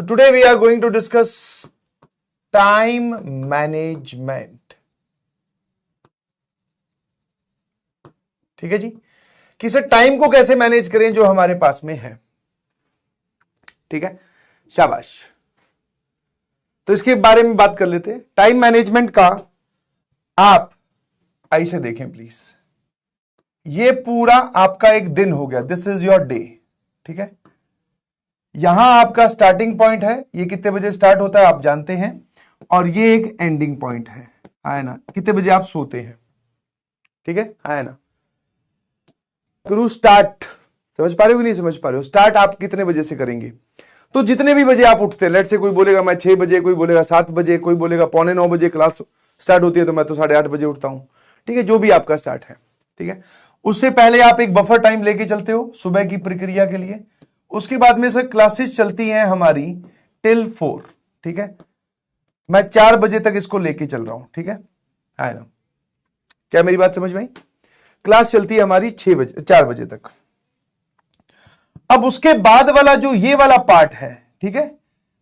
So today we are going to discuss time management. ठीक है जी, कि सर टाइम को कैसे मैनेज करें जो हमारे पास में है। ठीक है, शाबाश। तो इसके बारे में बात कर लेते हैं। टाइम मैनेजमेंट का आप ऐसे देखें प्लीज, ये पूरा आपका एक दिन हो गया, दिस इज योर डे। ठीक है, यहां आपका स्टार्टिंग पॉइंट है, ये कितने बजे स्टार्ट होता है आप जानते हैं, और ये एक एंडिंग पॉइंट है ना, कितने बजे आप सोते हैं। ठीक है ना, थ्रू स्टार्ट, समझ पा रहे हो कि नहीं समझ पा रहे हो, स्टार्ट आप कितने बजे से करेंगे। तो जितने भी बजे आप उठते हैं, लेट से कोई बोलेगा मैं 6 बजे, कोई बोलेगा 7 बजे, कोई बोलेगा 8:45 बजे क्लास स्टार्ट होती है, तो मैं तो 8:30 बजे उठता हूं। ठीक है, जो भी आपका स्टार्ट है। ठीक है, उससे पहले आप एक बफर टाइम लेके चलते हो सुबह की प्रक्रिया के लिए। उसके बाद में सर क्लासेस चलती हैं हमारी टिल 4। ठीक है, मैं 4 बजे तक इसको लेके चल रहा हूं। ठीक है ना, क्या मेरी बात समझ में आई। क्लास चलती है हमारी 6 बजे 4 बजे तक। अब उसके बाद वाला जो ये वाला पार्ट है, ठीक है,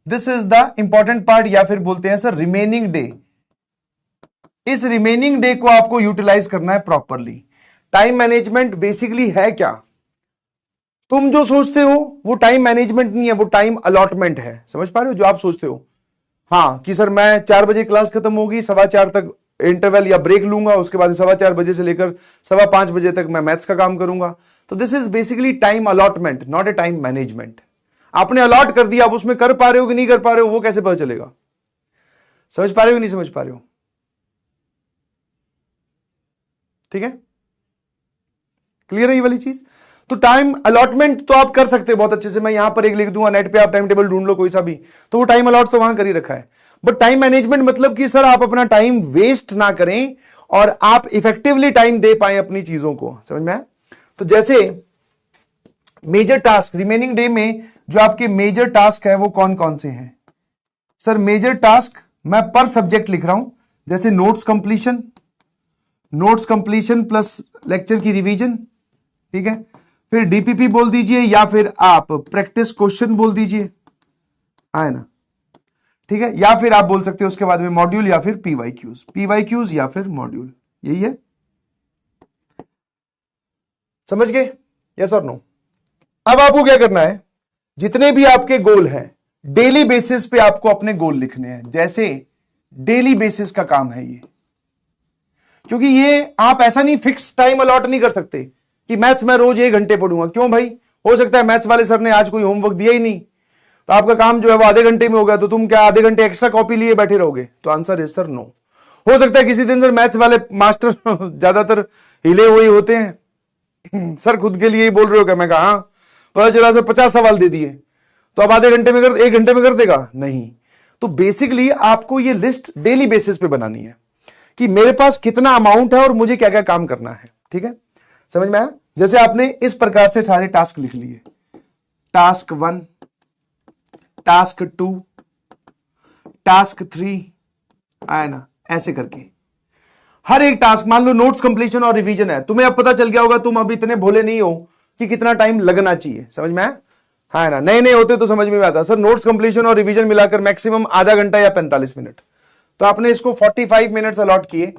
this is the important part, या फिर बोलते हैं सर रिमेनिंग डे। इस रिमेनिंग डे को आपको यूटिलाइज करना है प्रॉपरली। टाइम मैनेजमेंट बेसिकली है क्या, तुम जो सोचते हो वो टाइम मैनेजमेंट नहीं है, वो टाइम अलॉटमेंट है। समझ पा रहे हो जो आप सोचते हो, हाँ कि सर मैं 4 बजे क्लास खत्म होगी, 4:15 तक इंटरवल या ब्रेक लूंगा, उसके बाद 4:15 बजे से लेकर 5:15 बजे तक मैं मैथ्स का काम करूंगा। तो this is basically time allotment, not a time management. आपने अलॉट कर दिया, आप उसमें कर पा रहे हो कि नहीं कर पा रहे हो वो कैसे पता चलेगा। समझ पा रहे हो कि नहीं समझ पा रहे हो। ठीक है, क्लियर है ये वाली चीज। तो टाइम अलॉटमेंट तो आप कर सकते हैं बहुत अच्छे से, मैं यहां पर एक लिख दूंगा, नेट पे आप टाइम टेबल ढूंढ लो कोई सा भी, तो वो टाइम अलॉट तो वहां कर ही रखा है। बट टाइम मैनेजमेंट मतलब कि सर आप अपना टाइम वेस्ट ना करें और आप इफेक्टिवली टाइम दे पाए अपनी चीजों को। समझ में आया। तो जैसे मेजर टास्क रिमेनिंग डे में जो आपके मेजर टास्क है वो कौन कौन से हैं सर। मेजर टास्क मैं पर सब्जेक्ट लिख रहा हूं, जैसे नोट्स कंप्लीशन प्लस लेक्चर की रिवीजन। ठीक है, फिर डीपीपी बोल दीजिए या फिर आप प्रैक्टिस क्वेश्चन बोल दीजिए, है ना। ठीक है, या फिर आप बोल सकते हो उसके बाद में मॉड्यूल या फिर पीवाईक्यूज या फिर मॉड्यूल, यही है। समझ गए, यस और नो। अब आपको क्या करना है, जितने भी आपके गोल हैं डेली बेसिस पे आपको अपने गोल लिखने हैं। जैसे डेली बेसिस का काम है ये, क्योंकि ये आप ऐसा नहीं फिक्स टाइम अलॉट नहीं कर सकते कि मैथ्स में रोज 1 घंटे पढ़ूंगा। क्यों भाई, हो सकता है मैथ्स वाले सर ने आज कोई होमवर्क दिया ही नहीं, तो आपका काम जो है वो आधे घंटे में होगा, तो तुम क्या आधे घंटे एक्स्ट्रा कॉपी लिए बैठे रहोगे। तो आंसर इज सर नो। हो सकता है किसी दिन सर मैथ्स वाले मास्टर ज्यादातर हिले हुए होते हैं, सर खुद के लिए ही बोल रहे हो क्या। मैं कहा हाँ, पता चला सर 50 सवाल दे दिए, तो अब आधे घंटे में 1 घंटे में कर देगा नहीं। तो बेसिकली आपको ये लिस्ट डेली बेसिस पे बनानी है कि मेरे पास कितना अमाउंट है और मुझे क्या क्या काम करना है। ठीक है, समझ में आया। जैसे आपने इस प्रकार से सारे टास्क लिख लिए, टास्क 1, टास्क 2, टास्क 3, आया ना, ऐसे करके हर एक टास्क। मान लो नोट्स कंप्लीशन और रिवीजन है, तुम्हें अब पता चल गया होगा, तुम अब इतने भोले नहीं हो कि कितना टाइम लगना चाहिए। समझ में आया, है ना। नए नए होते तो समझ में आता सर नोट्स कंप्लीशन और रिवीजन मिलाकर मैक्सिमम आधा घंटा या 45 मिनट, तो आपने इसको 45 मिनट्स अलॉट किए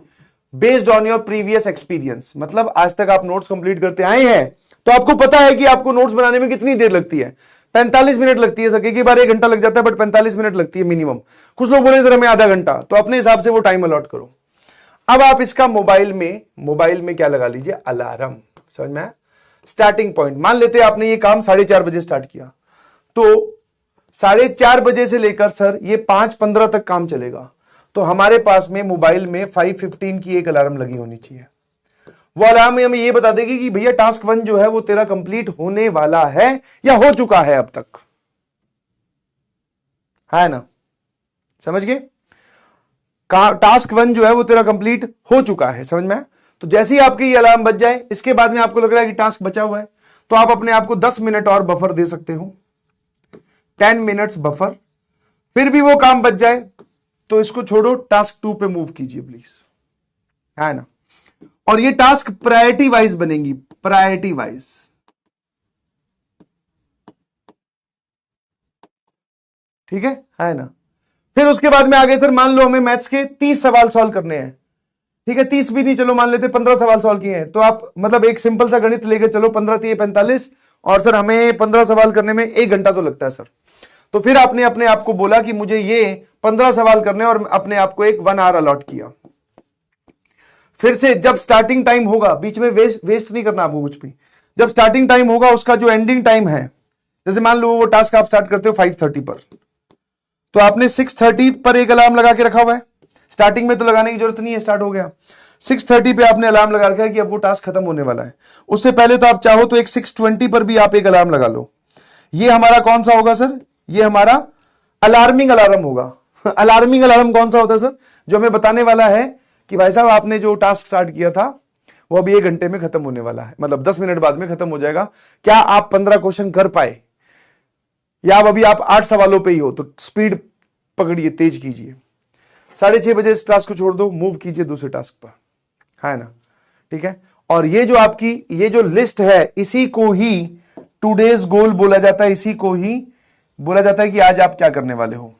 based on your previous experience. मतलब आज तक आप नोट्स कंप्लीट करते आए हैं, तो आपको पता है कि आपको नोट्स बनाने में कितनी देर लगती है। 45 मिनट लगती है सर, कई बार 1 घंटा लग जाता है, बट 45 मिनट लगती है मिनिमम। कुछ लोग बोले सर हमें आधा घंटा, तो अपने हिसाब से वो टाइम अलॉट करो। अब आप इसका मोबाइल में क्या लगा लीजिए, अलार्म। समझ में आया। स्टार्टिंग पॉइंट मान लेते हैं आपने ये काम 4:30 बजे स्टार्ट किया, तो 4:30 बजे से लेकर सर ये 5:15 तक काम चलेगा, तो हमारे पास में मोबाइल में 5:15 की एक अलार्म लगी होनी चाहिए। वो अलार्म हमें ये बता देगी कि भैया टास्क 1 जो है वो तेरा कंप्लीट होने वाला है या हो चुका है अब तक, है ना। समझ गए, टास्क 1 जो है वो तेरा कंप्लीट हो चुका है। समझ में आया। तो जैसे ही आपकी ये अलार्म बज जाए, इसके बाद में आपको लग रहा है कि टास्क बचा हुआ है, तो आप अपने आप को 10 मिनट और बफर दे सकते हो, 10 मिनट्स बफर। फिर भी वो काम बच जाए तो इसको छोड़ो, टास्क 2 पे मूव कीजिए प्लीज, है ना। और ये टास्क प्रायोरिटी वाइज बनेंगी, प्रायोरिटी वाइज। ठीक है ना। फिर उसके बाद में आगे सर मान लो हमें मैथ्स के 30 सवाल सॉल्व करने हैं, ठीक है, 30 भी नहीं, चलो मान लेते 15 सवाल सॉल्व किए हैं, तो आप मतलब एक सिंपल सा गणित लेके चलो, 15 3 45, और सर हमें 15 सवाल करने में 1 घंटा तो लगता है सर। तो फिर आपने अपने आप को बोला कि मुझे ये 15 सवाल करने, और अपने आप को एक 1 आवर अलॉट किया। फिर से जब स्टार्टिंग टाइम होगा, बीच में वेस्ट नहीं करना आपको कुछ भी, जब स्टार्टिंग टाइम होगा उसका जो एंडिंग टाइम है, जैसे मान लो वो टास्क आप स्टार्ट करते हो 5:30 पर, तो आपने 6:30 पर एक अलार्म लगा के रखा हुआ है। स्टार्टिंग में तो लगाने की जरूरत नहीं है, स्टार्ट हो गया। 6:30 पे आपने अलार्म लगा रखा है कि अब वो टास्क खत्म होने वाला है। उससे पहले तो आप चाहो तो एक 6:20 पर भी आप एक अलार्म लगा लो। ये हमारा कौन सा होगा सर? ये हमारा अलार्मिंग अलार्म होगा। अलार्मिंग अलार्म कौन सा होता है सर? जो हमें बताने वाला है कि भाई साहब आपने जो टास्क स्टार्ट किया था वो अभी 1 घंटे में खत्म होने वाला है, मतलब 10 मिनट बाद में खत्म हो जाएगा। क्या आप 15 क्वेश्चन कर पाए, या अभी आप 8 सवालों पे ही हो, तो स्पीड पकड़िए, तेज कीजिए। 6:30 बजे इस टास्क को छोड़ दो, मूव कीजिए दूसरे टास्क पर, है ना, ठीक है। और ये जो आपकी ये जो लिस्ट है, इसी को ही टुडेज गोल बोला जाता है, इसी को ही बोला जाता है कि आज आप क्या करने वाले हो।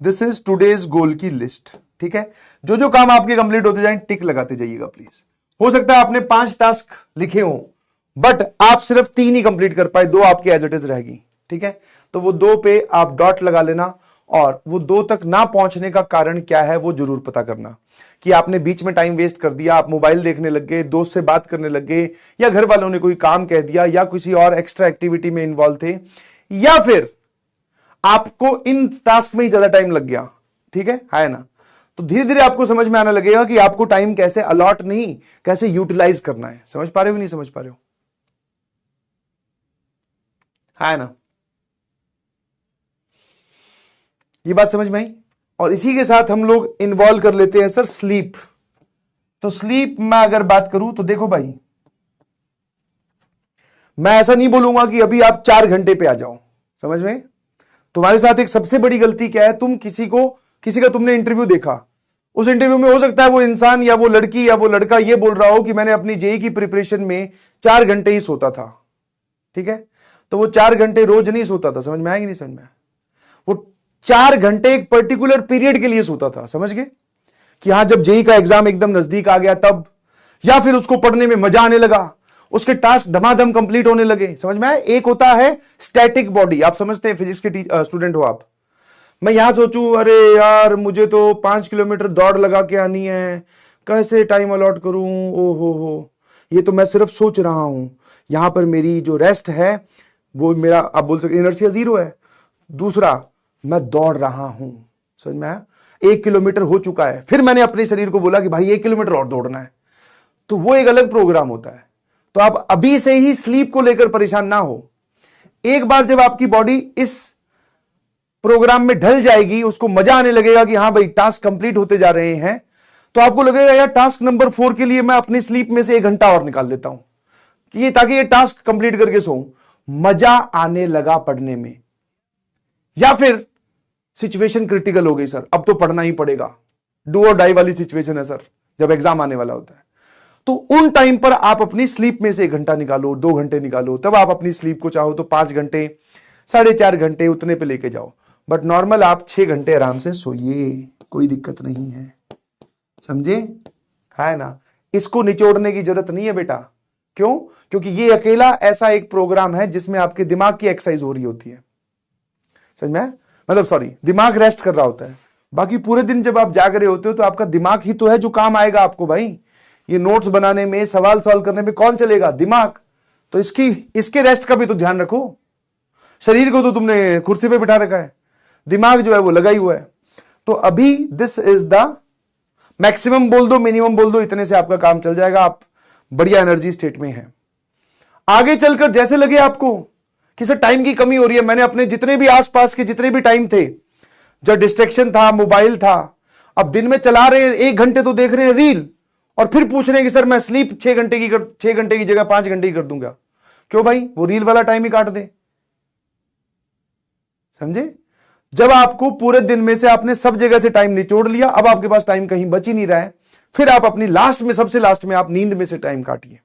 दिस इज टुडेज गोल की लिस्ट, ठीक है। जो जो काम आपके कंप्लीट होते जाएं, टिक लगाते जाइएगा प्लीज। हो सकता है आपने 5 टास्क लिखे हो, बट आप सिर्फ 3 ही कंप्लीट कर पाए, 2 आपकी एज इट इज रहेगी, ठीक है। तो वो 2 पे आप डॉट लगा लेना, और वो 2 तक ना पहुंचने का कारण क्या है वो जरूर पता करना, कि आपने बीच में टाइम वेस्ट कर दिया, आप मोबाइल देखने लग गए, दोस्त से बात करने लग गए, या घर वालों ने कोई काम कह दिया, या किसी और एक्स्ट्रा एक्टिविटी में इन्वॉल्व थे, या फिर आपको इन टास्क में ही ज्यादा टाइम लग गया, ठीक है ना। तो धीरे धीरे आपको समझ में आने लगेगा कि आपको टाइम कैसे अलॉट नहीं, कैसे यूटिलाइज करना है। समझ पा रहे हो कि नहीं समझ पा रहे हो, है ना। ये बात समझ में आई। और इसी के साथ हम लोग इन्वॉल्व कर लेते हैं सर स्लीप। तो स्लीप में अगर बात करूं तो देखो भाई, मैं ऐसा नहीं बोलूंगा कि अभी आप 4 घंटे पे आ जाओ, समझ में। तुम्हारे साथ एक सबसे बड़ी गलती क्या है, तुम किसी का तुमने इंटरव्यू देखा, उस इंटरव्यू में हो सकता है वो इंसान या वो लड़की या वो लड़का ये बोल रहा हो कि मैंने अपनी जेई की प्रिपरेशन में 4 घंटे ही सोता था, ठीक है। तो वो 4 घंटे रोज नहीं सोता था, समझ में आया कि नहीं समझ में आया। वो 4 घंटे एक पर्टिकुलर पीरियड के लिए सोता था, समझ गए, कि हां जब जेई का एग्जाम एकदम नजदीक आ गया तब, या फिर उसको पढ़ने में मजा आने लगा, उसके टास्क धमाधम कंप्लीट होने लगे, समझ में आया। एक होता है स्टैटिक बॉडी, आप समझते हैं, फिजिक्स के स्टूडेंट हो आप। मैं यहां सोचूं अरे यार मुझे तो 5 किलोमीटर दौड़ लगा के आनी है, कैसे टाइम अलॉट करूं, ओ हो, ये तो मैं सिर्फ सोच रहा हूं। यहां पर मेरी जो रेस्ट है वो मेरा, आप बोल सकते इनर्शिया 0 है। दूसरा, मैं दौड़ रहा हूं, समझ में आया। 1 किलोमीटर हो चुका है, फिर मैंने अपने शरीर को बोला कि भाई 1 किलोमीटर और दौड़ना है, तो वो एक अलग प्रोग्राम होता है। तो आप अभी से ही स्लीप को लेकर परेशान ना हो। एक बार जब आपकी बॉडी इस प्रोग्राम में ढल जाएगी, उसको मजा आने लगेगा कि हाँ भाई टास्क कंप्लीट होते जा रहे हैं, तो आपको लगेगा यार टास्क नंबर 4 के लिए मैं अपनी स्लीप में से 1 घंटा और निकाल लेता हूं, कि ये ताकि ये टास्क कंप्लीट करके सोऊं। मजा आने लगा पढ़ने में, या फिर सिचुएशन क्रिटिकल हो गई, सर अब तो पढ़ना ही पड़ेगा, डू और डाई वाली सिचुएशन है सर, जब एग्जाम आने वाला होता है। तो उन टाइम पर आप अपनी स्लीप में से 1 घंटा निकालो, 2 घंटे निकालो, तब आप अपनी स्लीप को चाहो तो 5 घंटे, 4.5 घंटे उतने पे लेके जाओ। बट नॉर्मल आप 6 घंटे आराम से सोइए, कोई दिक्कत नहीं है, समझे, है ना। इसको निचोड़ने की जरूरत नहीं है बेटा। क्यों? क्योंकि ये अकेला ऐसा एक प्रोग्राम है जिसमें आपके दिमाग की एक्सरसाइज हो रही होती है, समझ में, मतलब सॉरी, दिमाग रेस्ट कर रहा होता है। बाकी पूरे दिन जब आप जाग रहे होते हो तो आपका दिमाग ही तो है जो काम आएगा आपको भाई। ये नोट्स बनाने में, सवाल सॉल्व करने में कौन चलेगा? दिमाग। तो इसके रेस्ट का भी तो ध्यान रखो। शरीर को तो तुमने कुर्सी पे बिठा रखा है, दिमाग जो है वो लगा ही हुआ है। तो अभी दिस इज द मैक्सिमम बोल दो, मिनिमम बोल दो, इतने से आपका काम चल जाएगा, आप बढ़िया एनर्जी स्टेट में हैं। आगे चलकर जैसे लगे आपको कि सर टाइम की कमी हो रही है, मैंने अपने जितने भी आसपास के जितने भी टाइम थे जब डिस्ट्रैक्शन था, मोबाइल था, अब दिन में चला रहे 1 घंटे तो देख रहे हैं रील, और फिर पूछ रहे हैं कि सर मैं स्लीप 6 घंटे की जगह 5 घंटे की कर दूंगा। क्यों भाई? वो रील वाला टाइम ही काट दे, समझे। जब आपको पूरे दिन में से आपने सब जगह से टाइम निचोड़ लिया, अब आपके पास टाइम कहीं बच ही नहीं रहा है, फिर आप अपनी लास्ट में, सबसे लास्ट में आप नींद में से टाइम काटिए।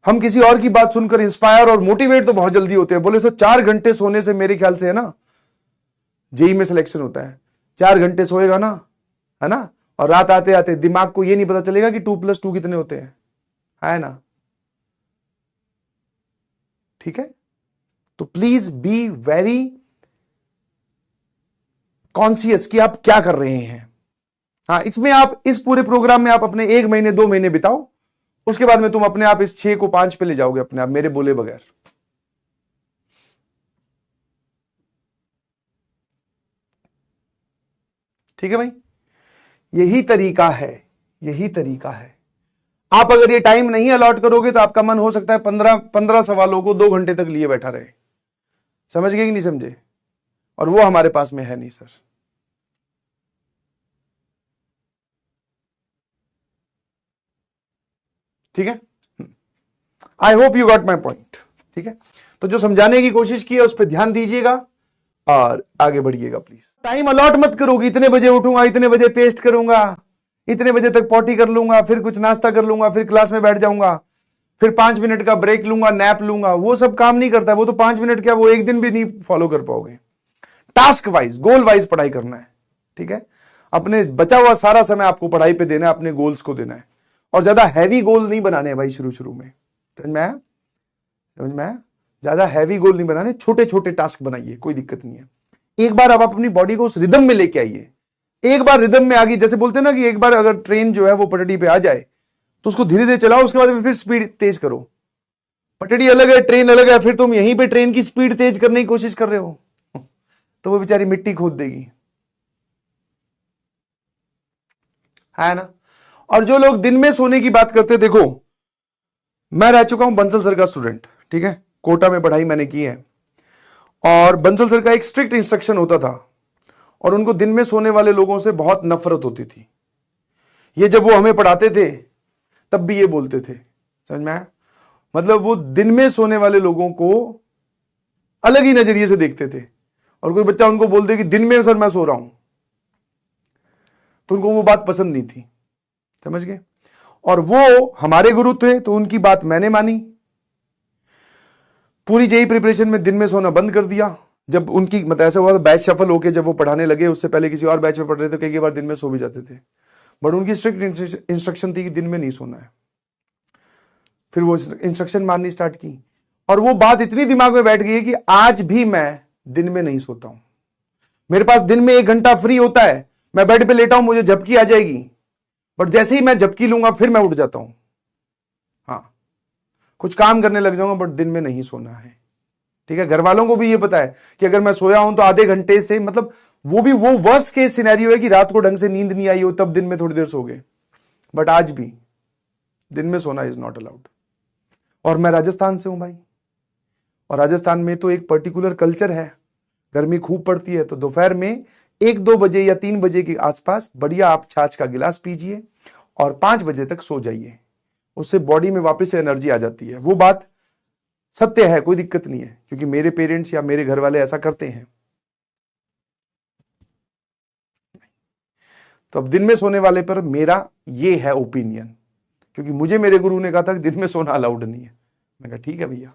हम किसी और की बात सुनकर इंस्पायर और मोटिवेट तो बहुत जल्दी होते हैं। बोले तो 4 घंटे सोने से मेरे ख्याल से है ना जेई में सिलेक्शन होता है। 4 घंटे सोएगा ना, है ना, और रात आते आते दिमाग को ये नहीं पता चलेगा कि 2+2 कितने होते हैं, है ना। ठीक है, तो प्लीज बी वेरी कॉन्शियस कि आप क्या कर रहे हैं। हाँ, इसमें आप इस पूरे प्रोग्राम में आप अपने 1 महीने 2 महीने बिताओ, उसके बाद में तुम अपने आप इस 6 को 5 पे ले जाओगे अपने आप, मेरे बोले बगैर। ठीक है भाई, यही तरीका है, यही तरीका है। आप अगर ये टाइम नहीं अलॉट करोगे तो आपका मन हो सकता है 15 सवालों को 2 घंटे तक लिए बैठा रहे। समझ गए कि नहीं समझे? और वो हमारे पास में है नहीं सर। ठीक है, I hope you got my point. ठीक है, तो जो समझाने की कोशिश की है उस पर ध्यान दीजिएगा और आगे बढ़िएगा प्लीज। टाइम अलॉट मत करोगे, इतने बजे उठूंगा, इतने बजे पेस्ट करूंगा, इतने बजे तक पॉटी कर लूंगा, फिर कुछ नाश्ता कर लूंगा, फिर क्लास में बैठ जाऊंगा, फिर 5 मिनट का ब्रेक लूंगा, नैप लूंगा। वो सब काम नहीं करता है। वो तो 5 मिनट क्या, वो एक दिन भी नहीं फॉलो कर पाओगे। टास्क वाइज, गोल वाइज पढ़ाई करना है। ठीक है, अपने बचा हुआ सारा समय आपको पढ़ाई पे देना है, अपने गोल्स को देना है। और ज्यादा हैवी गोल नहीं बनाने हैं भाई शुरू में। समझ में आया? समझ में आया? ज्यादा हैवी गोल नहीं बनाने, छोटे छोटे टास्क बनाइए, कोई दिक्कत नहीं है। एक बार आप अपनी बॉडी को उस रिदम में लेके आइए। एक बार रिदम में आ गई, जैसे बोलते हैं ना कि एक बार अगर ट्रेन जो है वो पटड़ी पे आ जाए तो उसको धीरे धीरे चलाओ, उसके बाद फिर स्पीड तेज करो। पटड़ी अलग है, ट्रेन अलग है, फिर तुम यहीं पे ट्रेन की स्पीड तेज करने की कोशिश कर रहे हो तो वो बेचारी मिट्टी खोद देगी, है ना। और जो लोग दिन में सोने की बात करते, देखो मैं रह चुका हूं बंसल सर का स्टूडेंट। ठीक है, कोटा में पढ़ाई मैंने की है और बंसल सर का एक स्ट्रिक्ट इंस्ट्रक्शन होता था और उनको दिन में सोने वाले लोगों से बहुत नफरत होती थी। ये जब वो हमें पढ़ाते थे तब भी ये बोलते थे। समझ में आया? मतलब वो दिन में सोने वाले लोगों को अलग ही नजरिए से देखते थे। और कोई बच्चा उनको बोल दे कि दिन में सर मैं सो रहा हूं तो उनको वो बात पसंद नहीं थी। समझ गए? और वो हमारे गुरु थे तो उनकी बात मैंने मानी। पूरी जेई प्रिपरेशन में दिन में सोना बंद कर दिया। जब उनकी मतलब ऐसा हुआ बैच शफल होके जब वो पढ़ाने लगे, उससे पहले किसी और बैच में पढ़ रहे थे, कई बार दिन में सो भी जाते थे। बट उनकी स्ट्रिक्ट इंस्ट्रक्शन थी कि दिन में नहीं सोना है। फिर वो इंस्ट्रक्शन माननी स्टार्ट की और वो बात इतनी दिमाग में बैठ गई है कि आज भी मैं दिन में नहीं सोता हूं। मेरे पास दिन में 1 घंटा फ्री होता है, मैं बेड पे लेटा हूं, मुझे झपकी आ जाएगी, बट जैसे ही मैं झपकी लूंगा फिर मैं उठ जाता हूं। हाँ, कुछ काम करने लग जाऊंगा, बट दिन में नहीं सोना है। ठीक है, घर वालों को भी ये पता है कि अगर मैं सोया हूं तो आधे घंटे से, मतलब वो भी वो वर्स्ट केस सिनेरियो है कि रात को ढंग से नींद नहीं आई हो तब दिन में थोड़ी देर सो गए। बट आज भी दिन में सोना इज नॉट अलाउड। और मैं राजस्थान से हूं भाई, और राजस्थान में तो एक पर्टिकुलर कल्चर है, गर्मी खूब पड़ती है तो दोपहर में 1-2 बजे या 3 बजे के आसपास बढ़िया आप छाछ का गिलास पीजिए और 5 बजे तक सो जाइए। उससे बॉडी में वापस से एनर्जी आ जाती है। वो बात सत्य है, कोई दिक्कत नहीं है, क्योंकि मेरे पेरेंट्स या मेरे घर वाले ऐसा करते हैं। तो अब दिन में सोने वाले पर मेरा ये है ओपिनियन, क्योंकि मुझे मेरे गुरु ने कहा था कि दिन में सोना अलाउड नहीं है। मैं कहा ठीक है भैया।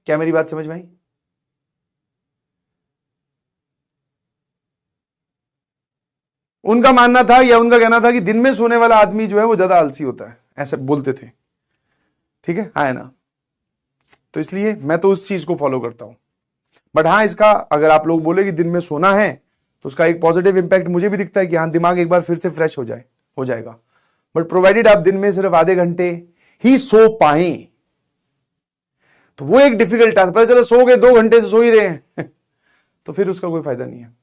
क्या मेरी बात समझ में आई? उनका मानना था या उनका कहना था कि दिन में सोने वाला आदमी जो है वो ज्यादा आलसी होता है, ऐसे बोलते थे। ठीक है, हाँ है ना। तो इसलिए मैं तो उस चीज को फॉलो करता हूं। बट हाँ, इसका अगर आप लोग बोले कि दिन में सोना है तो उसका एक पॉजिटिव इंपैक्ट मुझे भी दिखता है कि हाँ, दिमाग एक बार फिर से फ्रेश हो जाएगा। बट प्रोवाइडेड आप दिन में सिर्फ आधे घंटे ही सो पाए, तो वो एक डिफिकल्ट टास्क। पता चलो सो गए, 2 घंटे से सो ही रहे हैं तो फिर उसका कोई फायदा नहीं है।